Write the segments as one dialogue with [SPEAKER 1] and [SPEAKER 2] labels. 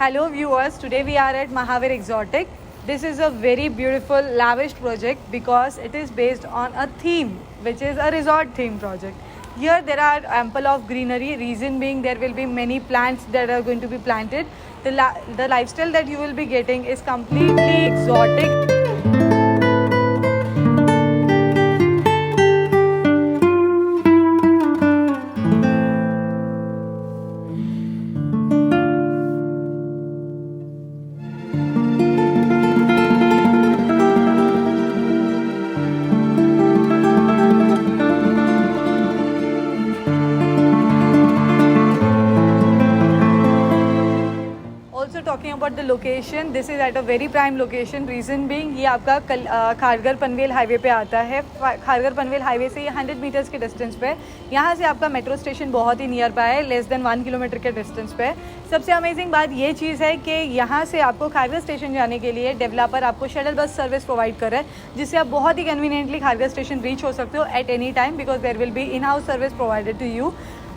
[SPEAKER 1] Hello viewers, today we are at Mahavir Exotic. This is a very beautiful lavish project because it is based on a theme which is a resort theme project. Here there are ample of greenery, reason being there will be many plants that are going to be planted. The lifestyle that you will be getting is completely exotic. Also talking about the location, this is at a very prime location. Reason being ये आपका Kharghar Panvel highway पे आता है. Kharghar Panvel highway से ये 100 metres के distance पे. यहाँ से आपका मेट्रो स्टेशन बहुत ही नियर बाय है, लेस देन 1 किलोमीटर के डिस्टेंस पे. सबसे अमेजिंग बात ये चीज़ है कि यहाँ से आपको खारगर स्टेशन जाने के लिए डेवलपर आपको शटल बस सर्विस प्रोवाइड कर रहा है, जिससे आप बहुत ही कन्वीनियंटली खारगर स्टेशन रीच हो सकते हो at any time because there will be in house service provided to you.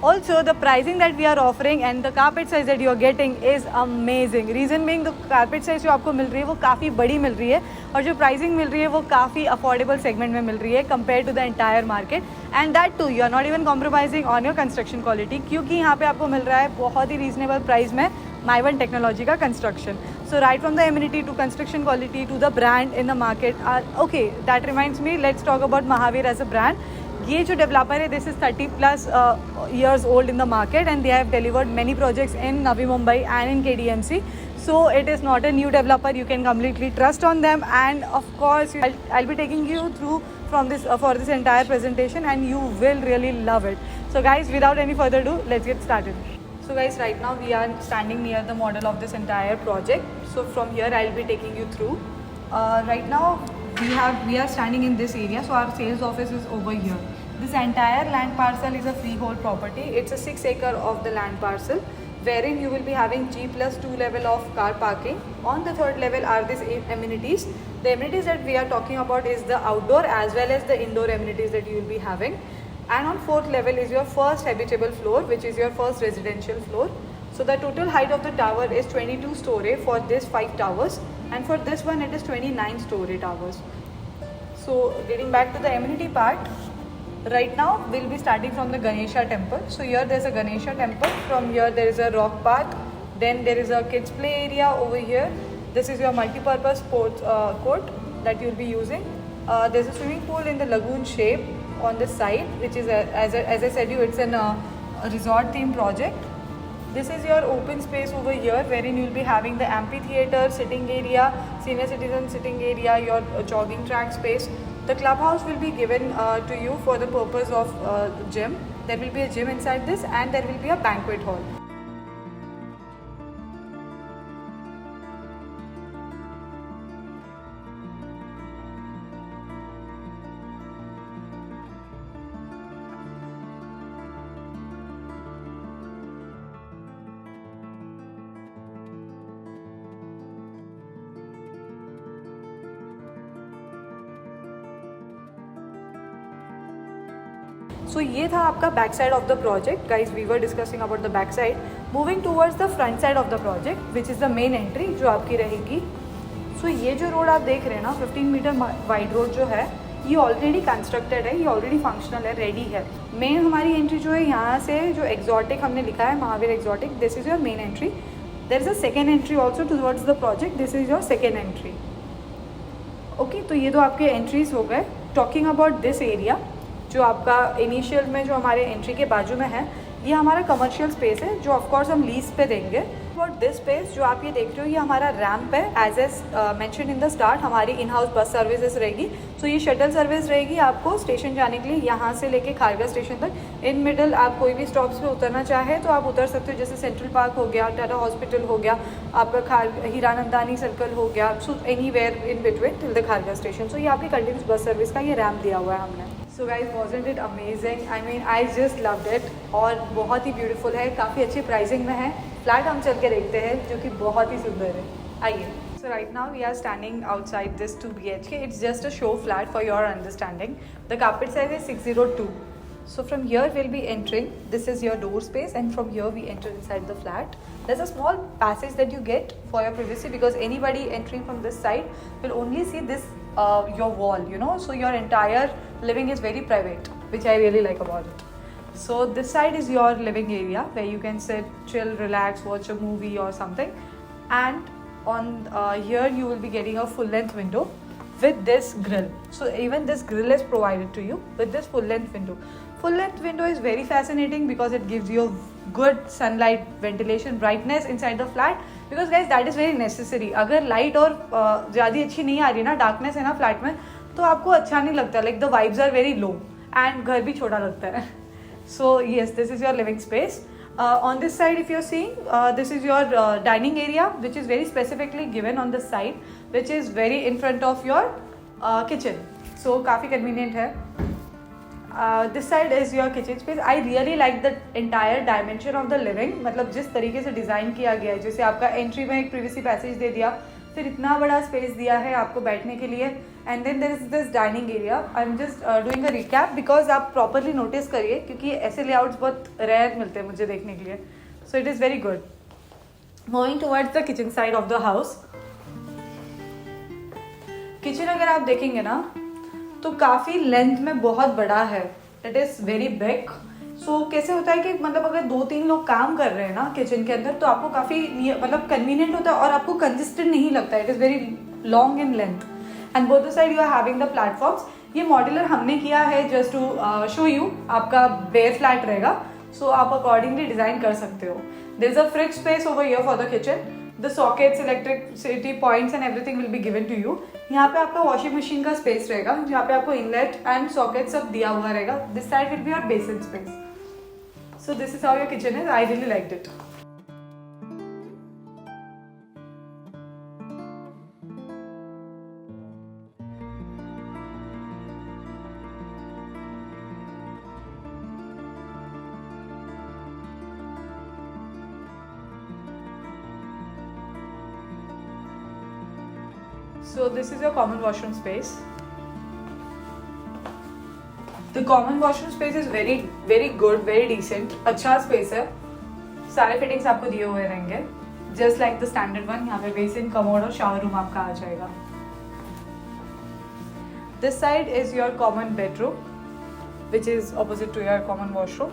[SPEAKER 1] Also, the pricing that we are offering and the carpet size that you are getting is amazing. Reason being the carpet size जो आपको मिल रही है वो काफ़ी बड़ी मिल रही है और जो pricing मिल रही है वो काफ़ी affordable segment में मिल रही है compared to the entire market. And that too, you are not even compromising on your construction quality क्योंकि यहाँ पे आपको मिल रहा है बहुत ही reasonable price में माइवन टेक्नोलॉजी का construction. So right from the amenity to construction quality to the brand in the market. Okay, that reminds me, let's talk about Mahavir as a brand. ये जो डेवलपर है, this is 30+ years old in the market and they have delivered many projects in Navi Mumbai and in KDMC. So it is not a new developer, you can completely trust on them. And of course I'll be taking you through from this for this entire presentation and you will really love it. So guys, without any further ado, let's get started. So guys, right now we are standing near the model of this entire project. So from here I'll be taking you through. Right now we are standing in this area, so our sales office is over here. This entire land parcel is a freehold property. It's a 6 acre of the land parcel wherein you will be having G+2 level of car parking. On the third level are these amenities. The amenities that we are talking about is the outdoor as well as the indoor amenities that you will be having. And on fourth level is your first habitable floor, which is your first residential floor. So the total height of the tower is 22 story for this 5 towers, and for this one it is 29 story towers. So getting back to the amenity part, right now we'll be starting from the Ganesha temple. So here there's a Ganesha temple. From here there is a rock path. Then there is a kids play area over here. This is your multi-purpose sports court that you'll be using. There's a swimming pool in the lagoon shape on this side, which is as I said you, it's a resort theme project. This is your open space over here wherein you'll be having the amphitheater, sitting area, senior citizen sitting area, your jogging track space. The clubhouse will be given to you for the purpose of gym. There will be a gym inside this and there will be a banquet hall. So ये था आपका back side of the project. Guys, we were discussing about the back side. Moving towards the front side of the project which is the main entry जो आपकी रहेगी. सो ये जो road आप देख रहे हैं ना, 15 मीटर वाइड रोड जो है, ये ऑलरेडी कंस्ट्रक्टेड है, ये ऑलरेडी फंक्शनल है, रेडी है. मेन हमारी एंट्री जो है यहाँ से, जो एग्जॉटिक हमने लिखा है Mahavir exotic, this is your main entry. There is a second entry also towards the project. This is your second entry. Okay, तो ये तो आपके एंट्रीज हो गए. टॉकिंग अबाउट दिस एरिया, जो आपका इनिशियल में जो हमारे एंट्री के बाजू में है, ये हमारा कमर्शियल स्पेस है जो ऑफकोर्स हम लीज पे देंगे. बट दिस स्पेस जो आप ये देख रहे हो, ये हमारा रैम्प है. As mention in the start, हमारी इन हाउस बस सर्विसेज रहेगी. सो ये शटल सर्विस रहेगी आपको स्टेशन जाने के लिए, यहाँ से लेके खारगा स्टेशन तक. इन मिडल आप कोई भी स्टॉप्स पे उतरना चाहे तो आप उतर सकते हो, जैसे सेंट्रल पार्क हो गया, टाटा हॉस्पिटल हो गया, आपका हीरानंदानी सर्कल हो गया. So anywhere in between till the Kharghar station. So ये आपकी कंटिन्यूस बस सर्विस का ये रैम्प दिया हुआ है हमने. So guys, wasn't it amazing? I mean, I just loved it. और बहुत ही ब्यूटीफुल है, काफ़ी अच्छी प्राइसिंग में है. फ्लैट हम चल के देखते हैं जो कि बहुत ही सुंदर है. आइए. So right now we are standing outside this 2 BHK. It's just a show flat for your understanding. The carpet size is 602. So from here we'll be entering. This is your door space, and from here we enter inside the flat. There's a small passage that you get for your privacy, because anybody entering from this side will only see this your wall, you know. So your entire living is very private, which I really like about it. So this side is your living area where you can sit, chill, relax, watch a movie or something. And on here you will be getting a full length window with this grill. So even this grill is provided to you with this full length window. Full length window is very fascinating because it gives you good sunlight, ventilation, brightness inside the flat. Because guys, that is very necessary. अगर light और ज़्यादा अच्छी नहीं आ रही ना, darkness है ना flat में, तो आपको अच्छा नहीं लगता. Like the vibes are very low and घर भी छोटा लगता है. So yes, this is your living space. On this side, if you're seeing, this is your dining area, which is very specifically given on this side, which is very in front of your kitchen. So काफ़ी convenient है. This side is your kitchen space. I really like the entire dimension of the living. मतलब जिस तरीके से design किया गया है, जैसे आपका एंट्री में एक प्रिवेसी पैसेज दे दिया, फिर इतना बड़ा स्पेस दिया है आपको बैठने के लिए, and then there is this dining area. I am just doing a recap because आप प्रॉपरली नोटिस करिए, क्योंकि ऐसे लेआउट्स बहुत रेयर मिलते हैं मुझे देखने के लिए. So it is very good. Moving towards the kitchen side of the house. Kitchen अगर आप देखेंगे ना तो काफ़ी लेंथ में बहुत बड़ा है. It is very big. So कैसे होता है कि मतलब अगर 2-3 लोग काम कर रहे हैं ना किचन के अंदर, तो आपको काफ़ी मतलब कन्वीनियंट होता है और आपको कंजेस्टेड नहीं लगता है. It is very long in length and both the side you are having the platforms. ये मॉड्यूलर हमने किया है जस्ट टू शो यू. आपका बेयर फ्लैट रहेगा, सो आप अकॉर्डिंगली डिज़ाइन कर सकते हो. There is a fridge space over here for the kitchen. The sockets, electricity points and everything will be given to you. यहाँ पे आपका वॉशिंग मशीन का स्पेस रहेगा, जहाँ पे आपको इनलेट एंड सॉकेट सब दिया हुआ रहेगा. This side will be your basin space. So this is how your kitchen is. I really liked it. So this is your common washroom space. The common washroom space is very good, very decent. अच्छा space है. सारे fittings आपको दिए हुए रहेंगे just like the standard one. यहाँ पे basin, commode और शावर रूम आपका आ जाएगा. This side is your common bedroom which is opposite to your common washroom.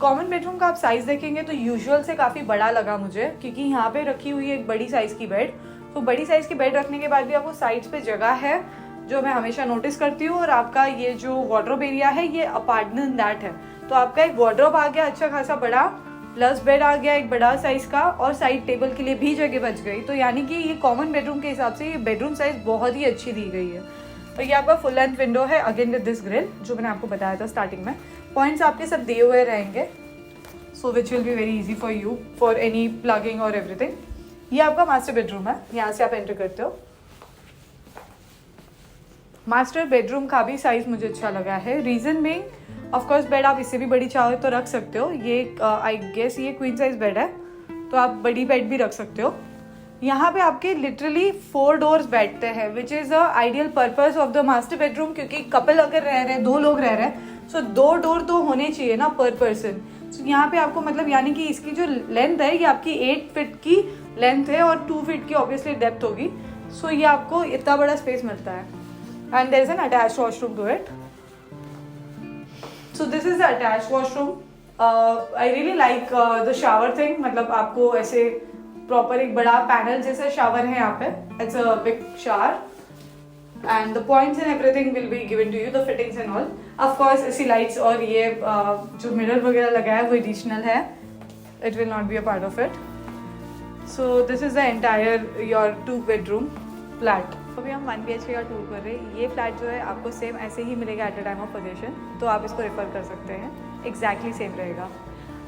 [SPEAKER 1] Common bedroom का आप साइज देखेंगे तो यूजुअल से काफ़ी बड़ा लगा मुझे, क्योंकि यहाँ पे रखी हुई है एक बड़ी साइज़ की बेड. तो बड़ी साइज़ की बेड रखने के बाद भी आपको साइड्स पे जगह है, जो मैं हमेशा नोटिस करती हूँ. और आपका ये जो वार्डरोब एरिया है ये अपार्ट देन दैट है. तो आपका एक वार्डरोब आ गया अच्छा खासा बड़ा, प्लस बेड आ गया एक बड़ा साइज का, और साइड टेबल के लिए भी जगह बच गई. तो यानी कि ये कॉमन बेडरूम के हिसाब से ये बेडरूम साइज बहुत ही अच्छी दी गई है. तो ये आपका फुल लेंथ विंडो है अगेन विद दिस ग्रिल, जो मैंने आपको बताया था स्टार्टिंग में. पॉइंट्स आपके सब दिए हुए रहेंगे, so which will be very easy for you for any plugging और एवरीथिंग. ये आपका मास्टर बेडरूम है, यहाँ से आप एंटर करते हो. मास्टर बेडरूम का भी साइज़ मुझे अच्छा लगा है. Reason being of course bed आप इससे भी बड़ी चाहो तो रख सकते हो. ये आई गेस ये क्वीन साइज बेड है, तो आप बड़ी बेड भी रख सकते हो. यहाँ पे आपके लिटरली 4 डोर्स बैठते हैं, which is a ideal purpose of the master bedroom. क्योंकि कपल अगर रह रहे हैं, 2 लोग रह रहे हैं, सो 2 डोर तो होने चाहिए ना पर पर्सन. सो यहाँ पे आपको मतलब यानी कि इसकी जो लेंथ है ये आपकी 8 फीट की लेंथ है और 2 फीट की ऑब्वियसली डेप्थ होगी. सो ये आपको इतना बड़ा स्पेस मिलता है. And there is an attached washroom to it. So this is the attached washroom. I really like the shower thing. मतलब आपको ऐसे प्रॉपर एक बड़ा पैनल जैसा शावर है यहाँ पे. It's a big shower. And the points and everything will be given to you, the fittings and all. Of course ऐसी lights और ये जो मिरर वगैरह लगा है वो additional है. It will not be a part of it. So this is the entire your 2-bedroom flat. अभी हम 1 BHK का टूर कर रहे हैं. ये फ्लैट जो है आपको सेम ऐसे ही मिलेगा at a time of position, तो आप इसको रेफर कर सकते हैं. एग्जैक्टली सेम रहेगा.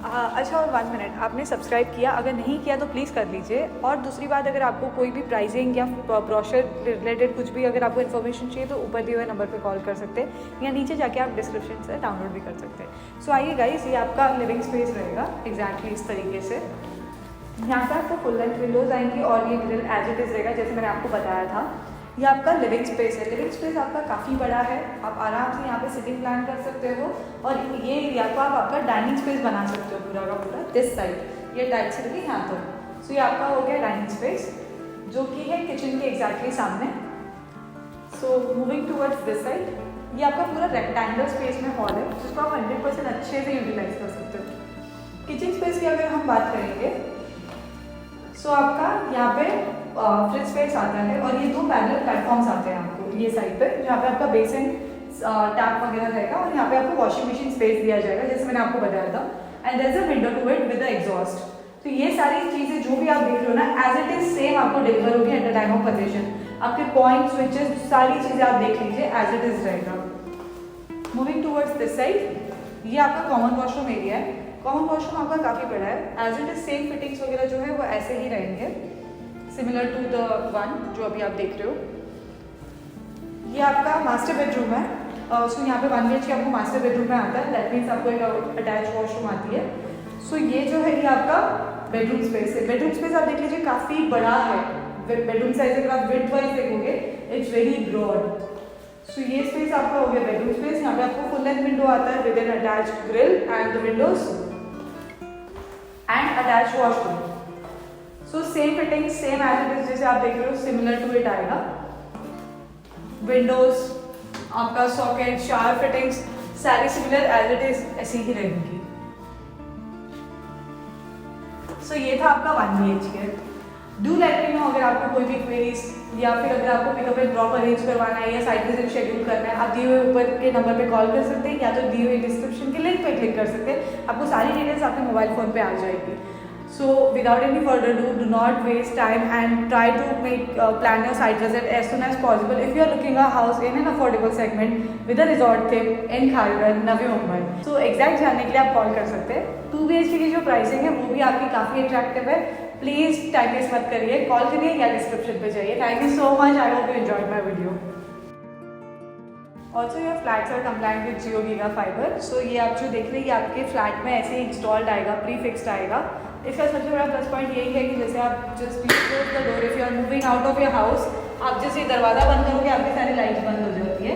[SPEAKER 1] अच्छा, और 1 मिनट, आपने सब्सक्राइब किया? अगर नहीं किया तो प्लीज़ कर लीजिए. और दूसरी बात, अगर आपको कोई भी प्राइसिंग या ब्रोशर रिलेटेड कुछ भी अगर आपको इन्फॉर्मेशन चाहिए तो ऊपर दिए हुए नंबर पे कॉल कर सकते हैं, या नीचे जाके आप डिस्क्रिप्शन से डाउनलोड भी कर सकते हैं. सो आइए गाइस, ये आपका लिविंग स्पेस रहेगा एग्जैक्टली इस तरीके से. यहाँ पर आपको फुल लेंथ विंडोज़ आएंगी और ये ग्रिल एज इट इज़ रहेगा जैसे मैंने आपको बताया था. ये आपका लिविंग स्पेस है। लिविंग स्पेस आपका काफ़ी बड़ा है, आप आराम से यहाँ पे सिटिंग प्लान कर सकते हो और ये एरिया को आप आपका डाइनिंग स्पेस बना सकते हो पूरा का पूरा। दिस साइड ये टाइप से लेके यहाँ तक। सो ये आपका हो गया डाइनिंग स्पेस जो कि है किचन के एग्जैक्टली सामने। So moving towards this side, ये आपका पूरा रेक्टेंगल स्पेस में हॉल है जिसको आप 100% अच्छे से यूटिलाइज कर सकते हो। किचन स्पेस की अगर हम बात करेंगे सो आपका यहाँ पे फ्रिज स्पेस आता है और ये 2 पैरेलल प्लेटफॉर्म्स आते हैं आपको ये साइड पे, जहाँ पे आपका बेसिन टैप वगैरह रहेगा और यहाँ पे आपको वॉशिंग मशीन स्पेस दिया जाएगा जैसे मैंने आपको बताया था। And there is a window to it with the exhaust. तो ये सारी चीज़ें जो भी आप देख रहे हो ना एज इट इज सेम आपको डिलीवर होगी at the time of possession. आपके पॉइंट स्विचेस सारी चीज़ें आप देख लीजिए एज इट इज रहेगा। मूविंग टूवर्ड्स दिस साइड, ये आपका कॉमन वॉशरूम एरिया है। कॉमन वॉशरूम आपका काफ़ी बड़ा है, as it is same fittings वगैरह जो है वो ऐसे ही रहेंगे सिमिलर टू द वन जो अभी आप देख रहे हो। ये आपका मास्टर बेडरूम है। सो यहाँ पे 1 BHK आपको मास्टर बेडरूम में आता है, दैट मीन्स आपको एक अटैच वॉशरूम आती है। सो ये जो है ये आपका बेडरूम स्पेस है। बेडरूम स्पेस आप देख लीजिए काफ़ी बड़ा है। बेडरूम साइज अगर आप विड्थ वाइज देखोगे इट्स वेरी ब्रॉड। सो ये स्पेस आपका हो गया बेडरूम स्पेस। यहाँ पे आपको फुल लेंथ विंडो आता है with an attached grill and the windows and attached washroom. So same fitting same as it is जैसे आप देख रहे हो सिमिलर टू इट आएगा। विंडोज आपका सॉकेट शावर फिटिंग्स सारी सिमिलर एज इट इज ऐसी ही रहेंगी। सो ये था आपका 1 BHK। Do let me know अगर आपको कोई भी क्वेरीज या फिर अगर आपको पिकअप एंड ड्रॉप अरेंज करवाना है या साइट विजिट शेड्यूल करना है, आप दिए हुए ऊपर के नंबर पे कॉल कर सकते हैं या तो दिए हुए डिस्क्रिप्शन के लिंक पे क्लिक कर सकते हैं। आपको सारी डिटेल्स आपके मोबाइल फ़ोन पे आ जाएगी। So without any further ado, do not waste time and try to plan your site visit as soon as possible if you are looking a house in an affordable segment with a resort theme in Kharghar, Navi Mumbai. So exact जानने के लिए आप call कर सकते हैं। 2 BHK की जो pricing है वो भी आपकी काफ़ी अट्रैक्टिव है। प्लीज़ टाइम वेस्ट मत करिए, कॉल करिए या डिस्क्रिप्शन पे जाइए। Thank you so much, I hope you enjoyed my video. Also your flats are compliant with Jio giga fiber. So ये आप जो देख रहे हैं ये आपके फ्लैट में ऐसे ही इंस्टॉल्ड आएगा, प्री फिक्स्ड आएगा। इसका सबसे बड़ा प्लस पॉइंट यही है कि जैसे आप just close the door if you are moving out of your house, आप जैसे दरवाज़ा बंद करोगे आपकी सारी लाइट्स बंद हो जाती है।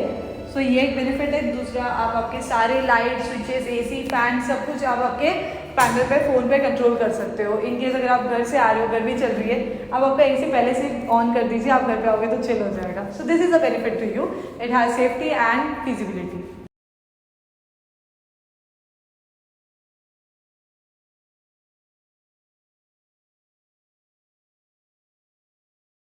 [SPEAKER 1] सो ये एक बेनिफिट है। दूसरा, आप आपके सारे लाइट स्विचेस AC फैन सब कुछ आप आपके पैनल पे फ़ोन पे कंट्रोल कर सकते हो। इन केस अगर आप घर से आ रहे हो, गर्मी चल रही है, आप आपका AC पहले से ऑन कर दीजिए, आप घर पे आओगे तो चिल हो जाएगा। So this is a benefit to you. It has safety and feasibility.